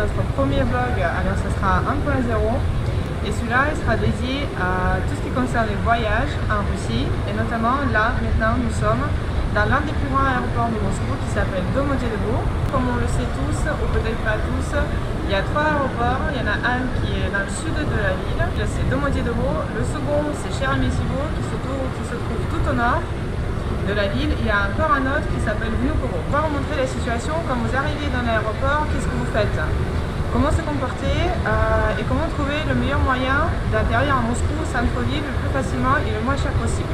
notre premier vlog, alors ce sera 1.0 et celui-là il sera dédié à tout ce qui concerne les voyages en Russie et notamment là maintenant nous sommes dans l'un des plus grands aéroports de Moscou qui s'appelle Domodedovo. Comme on le sait tous ou peut-être pas tous, il y a 3 aéroports, il y en a un qui est dans le sud de la ville, c'est Domodedovo, le second c'est Sheremetyevo qui se trouve tout au nord de la ville. Il y a encore un autre qui s'appelle Vnukovo. On va vous montrer la situation quand vous arrivez dans l'aéroport, qu'est-ce que vous faites, comment se comporter et comment trouver le meilleur moyen d'atterrir à Moscou, centre-ville, le plus facilement et le moins cher possible.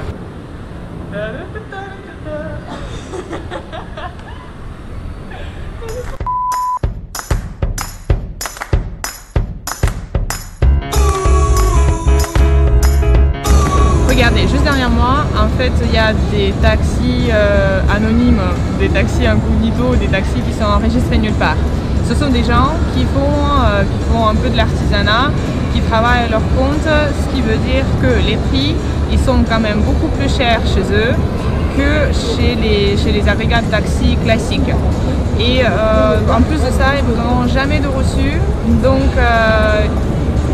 Regardez, juste derrière moi, en fait, il y a des taxis anonymes, des taxis incognito, des taxis qui sont enregistrés nulle part. Ce sont des gens qui font un peu de l'artisanat, qui travaillent à leur compte, ce qui veut dire que les prix, ils sont quand même beaucoup plus chers chez eux que chez les agrégats de taxi classiques. Et en plus de ça, ils ne vous donneront jamais de reçu, donc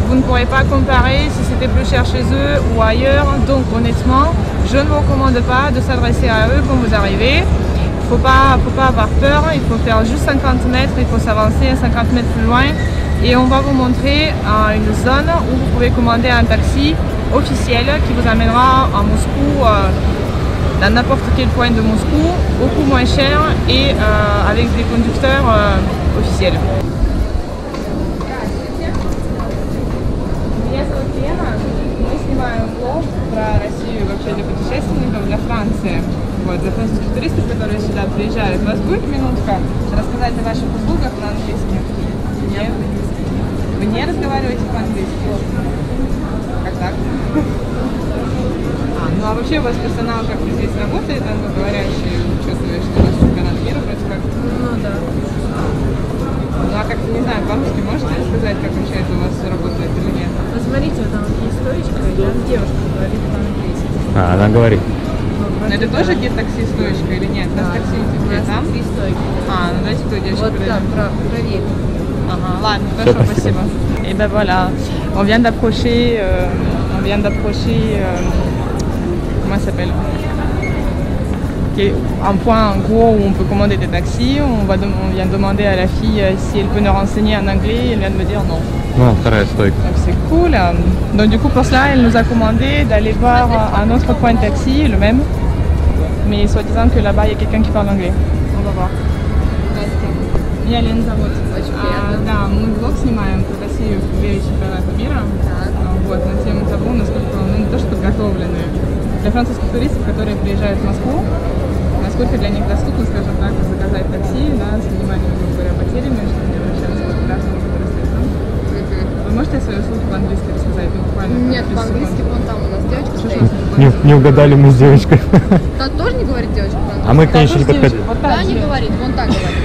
vous ne pourrez pas comparer si c'était plus cher chez eux ou ailleurs. Donc honnêtement, je ne vous recommande pas de s'adresser à eux quand vous arrivez. Il ne faut pas avoir peur, il faut faire juste 50 mètres, il faut s'avancer 50 mètres plus loin et on va vous montrer une zone où vous pouvez commander un taxi officiel qui vous amènera à Moscou, dans n'importe quel point de Moscou, beaucoup moins cher et avec des conducteurs officiels. Блог про Россию вообще для путешественников, для Франции, вот, для французских туристов, которые сюда приезжают. У вас будет минутка рассказать о ваших услугах на английском? Нет? Вы не разговариваете по-английски? Как так? Ну а вообще у вас персонал как здесь работает, англоговорящий, чувствуешь, что у вас чемпионат мира вроде как? Ну да. Ну а как, не знаю, по-русски можете сказать, как вообще это у вас работает или нет? Ну смотрите, вот там есть стоечка, и там девушка говорит по-английски. Она говорит. Но это тоже где такси стоечка или нет? Да, такси где там? 3 стойки. Ну давайте кто девушка. Вот там, правее. Ага, ладно, хорошо, спасибо. Et ben voilà, on vient d'approcher, comment ça s'appelle? Un point en gros où on peut commander des taxis. On vient demander à la fille si elle peut nous renseigner en anglais. Elle vient de me dire non. Non, donc c'est cool. Donc du coup pour cela elle nous a commandé d'aller voir un autre point de taxi, le même. Mais soi-disant que là-bas il y a quelqu'un qui parle anglais. On va voir. Меня Лена зовут. Да, мы влог снимаем про Россию в преддверии чемпионата мира. Вот, на тему того, насколько мы не то что подготовлены. Для французских туристов, которые приезжают в Москву, насколько для них доступно, скажем так, заказать такси, да, с минимальными, грубо говоря, потерями, чтобы не обращаться к гражданам, которые стоят там. Вы можете свои услуги по-английски рассказать? Ну, буквально. Нет, по-английски вон там у нас девочка стоит. Не угадали мы с девочкой. Та тоже не говорит девочка по-английски? А мы к ней еще не подходили. Да, не говорит, вон так говорит.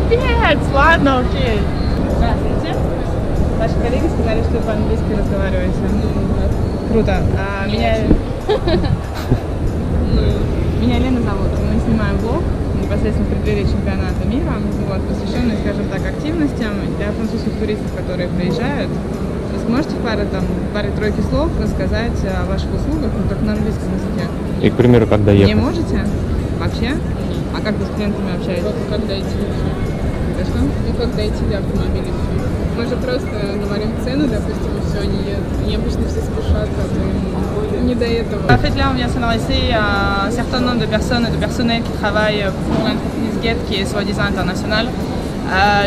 Капец, ладно, окей. Здравствуйте. Ваши коллеги сказали, что вы по-английски разговариваете. Круто. Меня Лена зовут. Мы снимаем влог непосредственно в преддверии чемпионата мира, вот, посвященный, скажем так, активностям для французских туристов, которые приезжают. Вы можете пары-тройки слов рассказать о ваших услугах, ну, как на английском языке? И, к примеру, как доехать? Не можете? Вообще? А как вы с клиентами общаетесь? Как дойти? Что? Ну как дойти до автомобиля? Мы же просто говорим цену, допустим, и все, они обычно все спешат, не до этого. En fait, là, on vient s'adresser à un certain nombre de personnes et de personnels qui travaillent pour l'entreprise Get, qui est soi-disant internationale.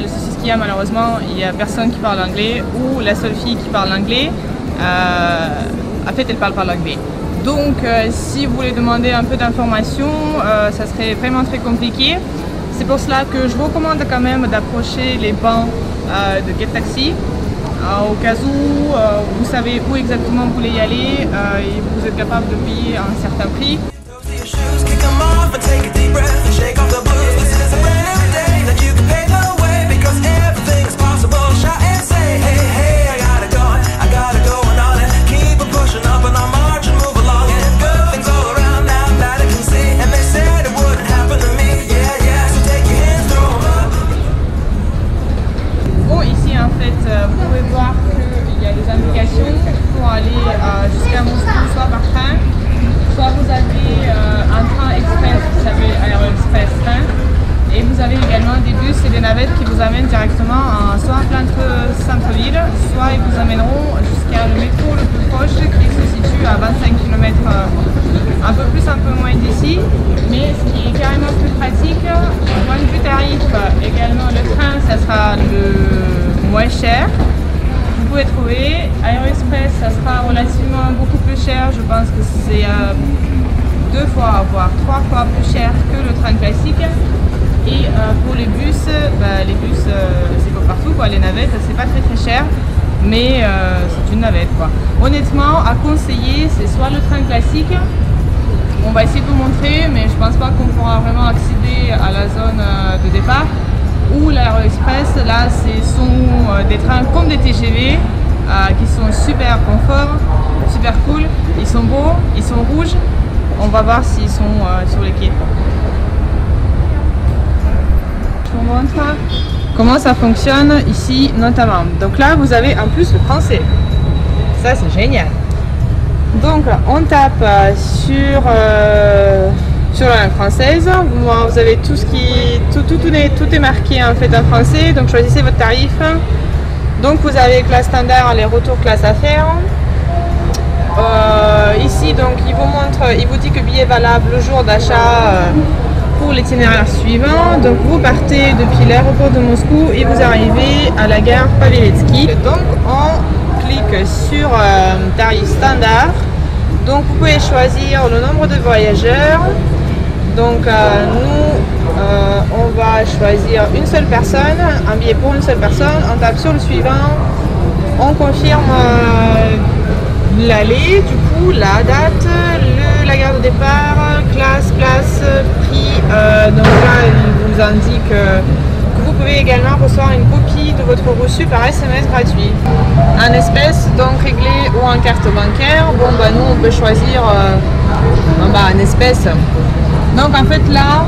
Le souci, ce qu'il y a, malheureusement, il n'y a personne qui parle anglais, ou la seule fille qui parle anglais, en fait, elle parle pas l'anglais. Donc, si vous voulez demander un peu d'informations, ça serait vraiment très compliqué. C'est pour cela que je vous recommande quand même d'approcher les bancs de Get Taxi. Au cas où vous savez où exactement vous voulez y aller et vous êtes capable de payer un certain prix. vous amènent directement soit en plein centre-ville, soit ils vous amèneront jusqu'à le métro le plus proche qui se situe à 25 km, un peu plus, un peu moins d'ici. Mais ce qui est carrément plus pratique, au point de vue tarif, également le train, ça sera le moins cher. Vous pouvez trouver Aéroexpress, ça sera relativement beaucoup plus cher. Je pense que c'est 2 fois, voire 3 fois plus cher que le train classique. Et pour les bus, c'est comme partout quoi, les navettes, c'est pas très cher, mais c'est une navette quoi. Honnêtement, à conseiller, c'est soit le train classique, on va essayer de vous montrer, mais je pense pas qu'on pourra vraiment accéder à la zone de départ, ou l'Aéroexpress. Là, ce sont des trains comme des TGV qui sont super confort, super cool, ils sont beaux, ils sont rouges. On va voir s'ils sont sur les quais. Je vous montre comment ça fonctionne ici notamment. Donc là vous avez en plus le français, ça c'est génial. Donc on tape sur la langue française, vous avez tout ce qui tout est marqué en fait en français, donc choisissez votre tarif. Donc vous avez classe standard, aller-retour, classe affaires. Ici donc il vous dit que billet valable le jour d'achat pour l'itinéraire suivant. Donc vous partez depuis l'aéroport de Moscou et vous arrivez à la gare Paveletsky. Donc on clique sur tarif standard. Donc vous pouvez choisir le nombre de voyageurs. Donc nous on va choisir une seule personne, un billet pour une seule personne. On tape sur le suivant, on confirme l'aller, du coup la date, la gare de départ, classe, place, prix. Donc là il vous indique que vous pouvez également recevoir une copie de votre reçu par SMS gratuit. En espèces, donc réglé ou en carte bancaire. Bon bah nous on peut choisir en espèces. Donc en fait là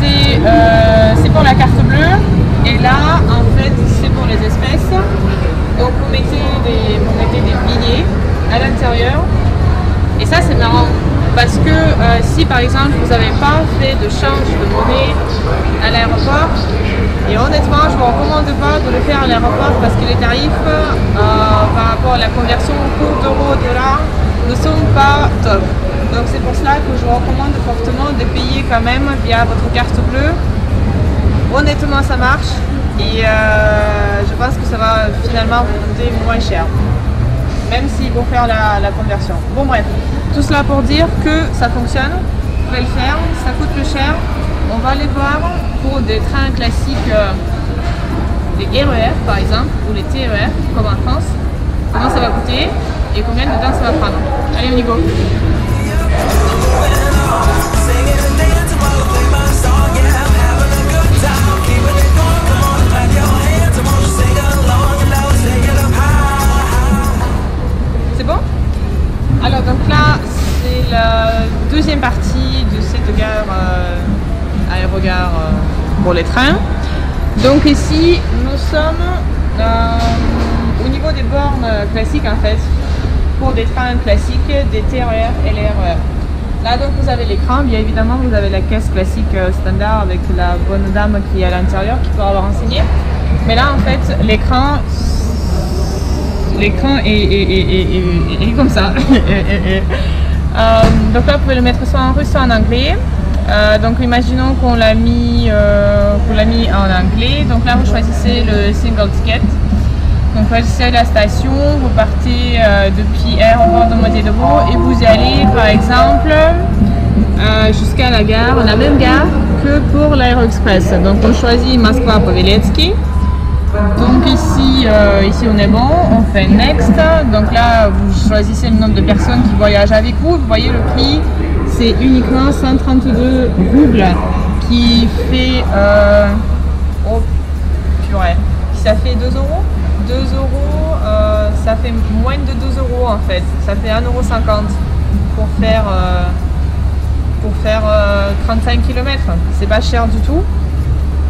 c'est pour la carte bleue et là en fait c'est pour les espèces. Donc vous mettez des billets à l'intérieur et ça c'est marrant parce que si par exemple vous n'avez pas fait de change de monnaie à l'aéroport, et honnêtement je ne vous recommande pas de le faire à l'aéroport parce que les tarifs par rapport à la conversion cours d'euro-dollar ne sont pas top. Donc c'est pour cela que je vous recommande fortement de payer quand même via votre carte bleue. Honnêtement ça marche et je pense que ça va finalement vous coûter moins cher, même s'ils vont faire la conversion. Bon bref, tout cela pour dire que ça fonctionne, vous pouvez le faire, ça coûte plus cher. On va aller voir pour des trains classiques, les RER par exemple, ou les TER, comme en France, comment ça va coûter et combien de temps ça va prendre. Allez on y go. C'est bon? Alors donc là c'est la deuxième partie de cette gare aérogare pour les trains. Donc ici nous sommes au niveau des bornes classiques en fait, pour des trains classiques, des TER et les RER. Là donc vous avez l'écran, bien évidemment vous avez la caisse classique standard avec la bonne dame qui est à l'intérieur qui pourra vous renseigner. Mais là en fait l'écran est comme ça. Donc là vous pouvez le mettre soit en russe soit en anglais. Donc imaginons qu'on l'a mis en anglais. Donc là vous choisissez le single ticket. Donc vous choisissez la station, vous partez depuis aéroport de Montedebo et vous allez par exemple jusqu'à la gare, la même gare que pour l'Aéroexpress. Donc on choisit Moskva Paveletsky. Donc ici on est bon, on fait next. Donc là vous choisissez le nombre de personnes qui voyagent avec vous. Vous voyez le prix, c'est uniquement 132 roubles qui fait oh purée, ça fait 2 euros. 2 euros, ça fait moins de 2 euros en fait, ça fait 1,50 € pour faire 35 km. C'est pas cher du tout.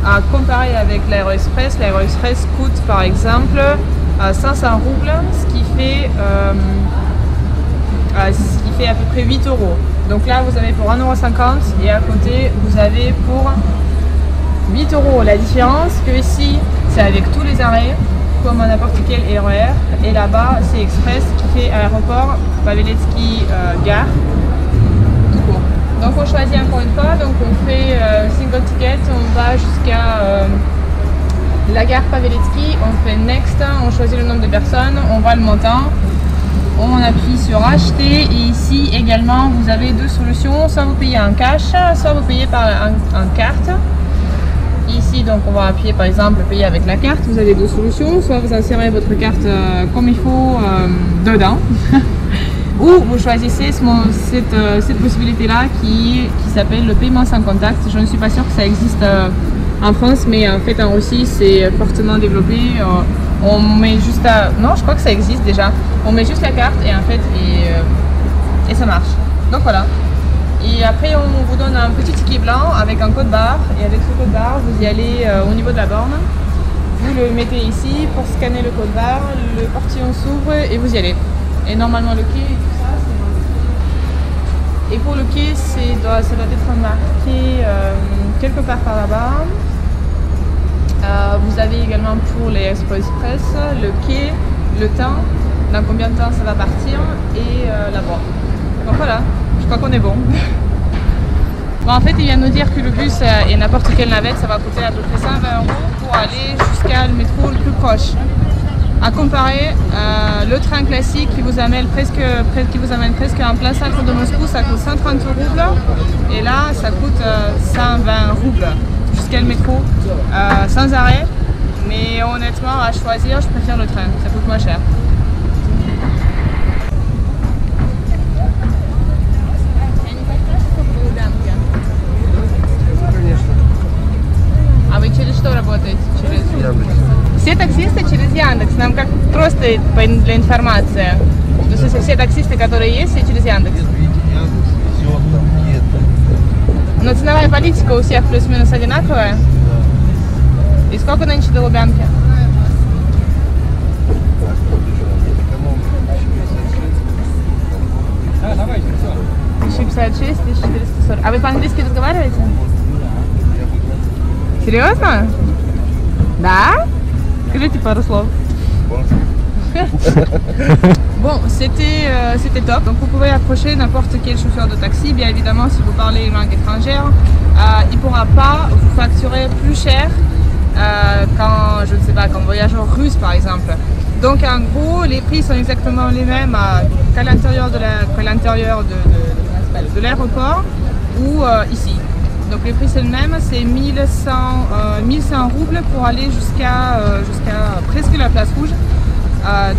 À comparer avec l'Aéroexpress, l'Aéroexpress coûte par exemple 500 roubles, ce qui fait à peu près 8 €. Donc là vous avez pour 1,50 € et à côté vous avez pour 8 €. La différence que ici, c'est avec tous les arrêts, comme à n'importe quel RER. Et là-bas, c'est Express qui fait aéroport, Paveletsky, gare. Tout court. Donc on choisit encore une fois, donc on fait single ticket, on va jusqu'à la gare Paveletsky, on fait next, on choisit le nombre de personnes, on voit le montant. On appuie sur acheter et ici également vous avez deux solutions, soit vous payez en cash, soit vous payez par en carte. Ici donc on va appuyer par exemple payer avec la carte, vous avez deux solutions, soit vous insérez votre carte comme il faut dedans ou vous choisissez cette possibilité là qui s'appelle le paiement sans contact. Je ne suis pas sûre que ça existe en France, mais en fait en Russie c'est fortement développé. On met juste non, je crois que ça existe déjà. On met juste la carte et en fait et ça marche. Donc voilà. Et après on vous donne un petit ticket blanc avec un code barre et avec ce code barre vous y allez au niveau de la borne. Vous le mettez ici pour scanner le code barre, le portillon s'ouvre et vous y allez. Et normalement le quai et tout ça c'est... Et pour le quai ça doit être marqué quelque part par là-bas. Vous avez également pour les Express le quai, le temps, dans combien de temps ça va partir et la borne. Donc voilà, je crois qu'on est bon. Bon, en fait, il vient de nous dire que le bus et n'importe quelle navette, ça va coûter à peu près 120 € pour aller jusqu'à le métro le plus proche. À comparer, le train classique qui vous amène presque en plein centre de Moscou, ça coûte 130 roubles et là, ça coûte 120 roubles. Jusqu'à le métro sans arrêt, mais honnêtement à choisir je préfère le train, ça coûte moins cher. А вы через что работаете? Через Яндекс. Все таксисты через Яндекс, нам как просто для информации. То есть все таксисты, которые есть, все через Яндекс. Но ценовая политика у всех плюс-минус одинаковая. И сколько нынче до Лубянки? 1056, 1440. А вы по-английски разговариваете? Серьезно? Да? Скажите пару слов. Bon, c'était top. Donc vous pouvez approcher n'importe quel chauffeur de taxi. Bien évidemment, si vous parlez une langue étrangère, il ne pourra pas vous facturer plus cher quand, je ne sais pas, comme voyageur russe par exemple. Donc en gros, les prix sont exactement les mêmes qu'à l'intérieur de l'aéroport ou ici. Donc les prix c'est le même, c'est 1100 roubles pour aller jusqu'à presque la place rouge.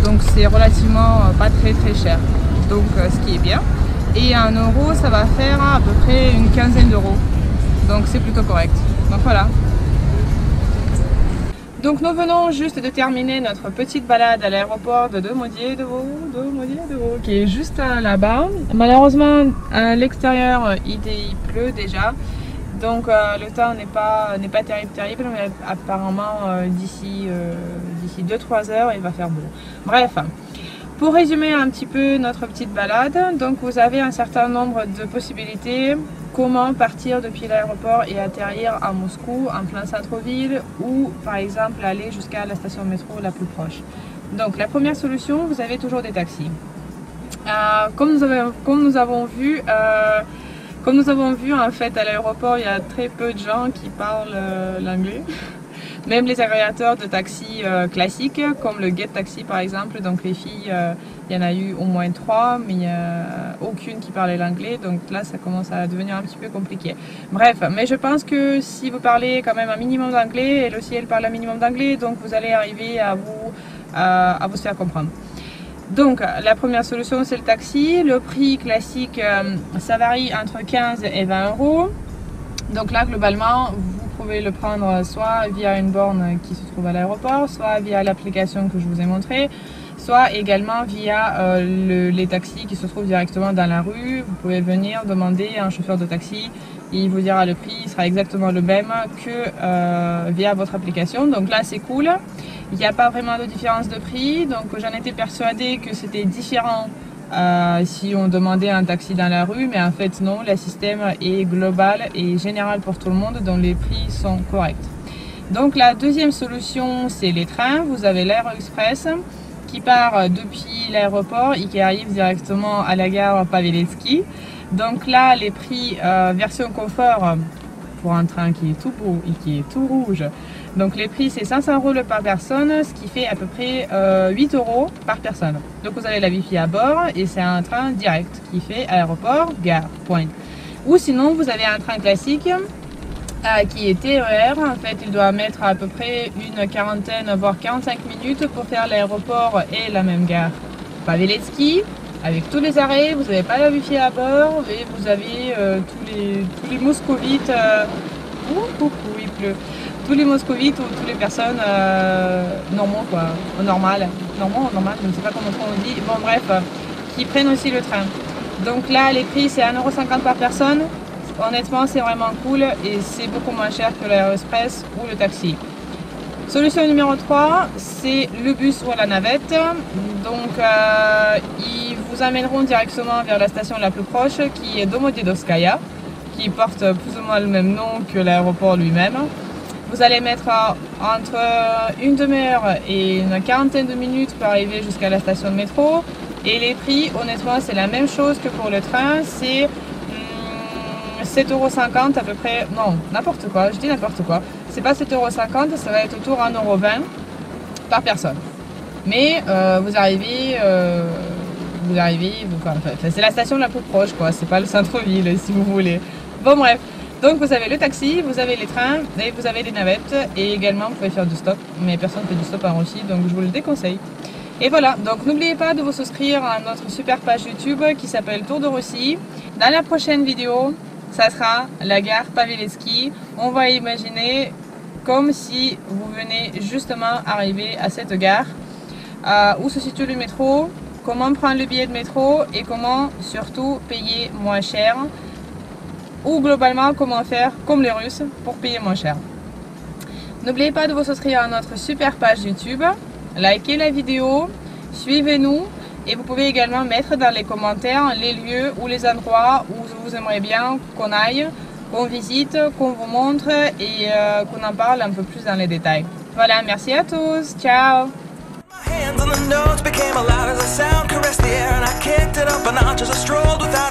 Donc c'est relativement pas très cher, donc ce qui est bien. Et en euros ça va faire à peu près une quinzaine d'euros, donc c'est plutôt correct. Donc voilà. Donc nous venons juste de terminer notre petite balade à l'aéroport de Domodedovo, qui est juste là-bas. Malheureusement à l'extérieur il pleut déjà. Donc le temps n'est pas terrible, mais apparemment d'ici 2-3 heures il va faire beau. Bref, pour résumer un petit peu notre petite balade, donc vous avez un certain nombre de possibilités. Comment partir depuis l'aéroport et atterrir à Moscou en plein centre-ville ou par exemple aller jusqu'à la station de métro la plus proche. Donc la première solution, vous avez toujours des taxis. Comme nous avons vu en fait à l'aéroport, il y a très peu de gens qui parlent l'anglais. Même les agrégateurs de taxis classiques, comme le Get Taxi par exemple, donc les filles, il y en a eu au moins 3, mais il n'y a aucune qui parlait l'anglais, donc là ça commence à devenir un petit peu compliqué. Bref, mais je pense que si vous parlez quand même un minimum d'anglais, elle aussi elle parle un minimum d'anglais, donc vous allez arriver à vous faire comprendre. Donc la première solution c'est le taxi, le prix classique ça varie entre 15 et 20 €. Donc là globalement vous pouvez le prendre soit via une borne qui se trouve à l'aéroport, soit via l'application que je vous ai montré, soit également via les taxis qui se trouvent directement dans la rue. Vous pouvez venir demander à un chauffeur de taxi, il vous dira le prix, il sera exactement le même que via votre application. Donc là c'est cool, il n'y a pas vraiment de différence de prix, donc j'en étais persuadée que c'était différent si on demandait un taxi dans la rue, mais en fait non, le système est global et général pour tout le monde, dont les prix sont corrects. Donc la deuxième solution, c'est les trains. Vous avez l'Aéroexpress qui part depuis l'aéroport et qui arrive directement à la gare Paveletsky. Donc là, les prix version confort pour un train qui est tout beau et qui est tout rouge. Donc les prix, c'est 500 € par personne, ce qui fait à peu près 8 € par personne. Donc vous avez la Wi-Fi à bord et c'est un train direct qui fait aéroport, gare, point. Ou sinon, vous avez un train classique qui est TER. En fait, il doit mettre à peu près une quarantaine, voire 45 minutes pour faire l'aéroport et la même gare Paveletsky. Avec tous les arrêts, vous n'avez pas la Wi-Fi à bord et vous avez tous les moscovites. Il pleut. Tous les moscovites ou toutes les personnes normaux, quoi, normal, je ne sais pas comment on dit. Bon, bref, qui prennent aussi le train. Donc là, les prix, c'est 1,50 € par personne. Honnêtement, c'est vraiment cool et c'est beaucoup moins cher que l'Aéroexpress ou le taxi. Solution numéro 3, c'est le bus ou la navette. Donc, ils vous amèneront directement vers la station la plus proche qui est Domodedovskaya, qui porte plus ou moins le même nom que l'aéroport lui-même. Vous allez mettre entre une demi-heure et une quarantaine de minutes pour arriver jusqu'à la station de métro. Et les prix, honnêtement, c'est la même chose que pour le train. C'est 7,50 € à peu près. Non, n'importe quoi, je dis n'importe quoi. C'est pas 7,50 €, ça va être autour de 1,20 € par personne. Mais vous arrivez, c'est la station la plus proche, quoi. C'est pas le centre-ville, si vous voulez. Bon, bref. Donc vous avez le taxi, vous avez les trains et vous avez les navettes. Et également, vous pouvez faire du stop. Mais personne ne fait du stop en Russie, donc je vous le déconseille. Et voilà, donc n'oubliez pas de vous souscrire à notre super page YouTube qui s'appelle Tour de Russie. Dans la prochaine vidéo, ça sera la gare Paveletsky. On va imaginer comme si vous venez justement arriver à cette gare, où se situe le métro, comment prendre le billet de métro et comment surtout payer moins cher, ou globalement comment faire comme les Russes pour payer moins cher. N'oubliez pas de vous souscrire à notre super page YouTube, likez la vidéo, suivez-nous. Et vous pouvez également mettre dans les commentaires les lieux ou les endroits où vous aimeriez bien qu'on aille, qu'on visite, qu'on vous montre et qu'on en parle un peu plus dans les détails. Voilà, merci à tous, ciao! My hands on the notes became a loud as a sound caressed the air and I kicked it up a notch as I strolled without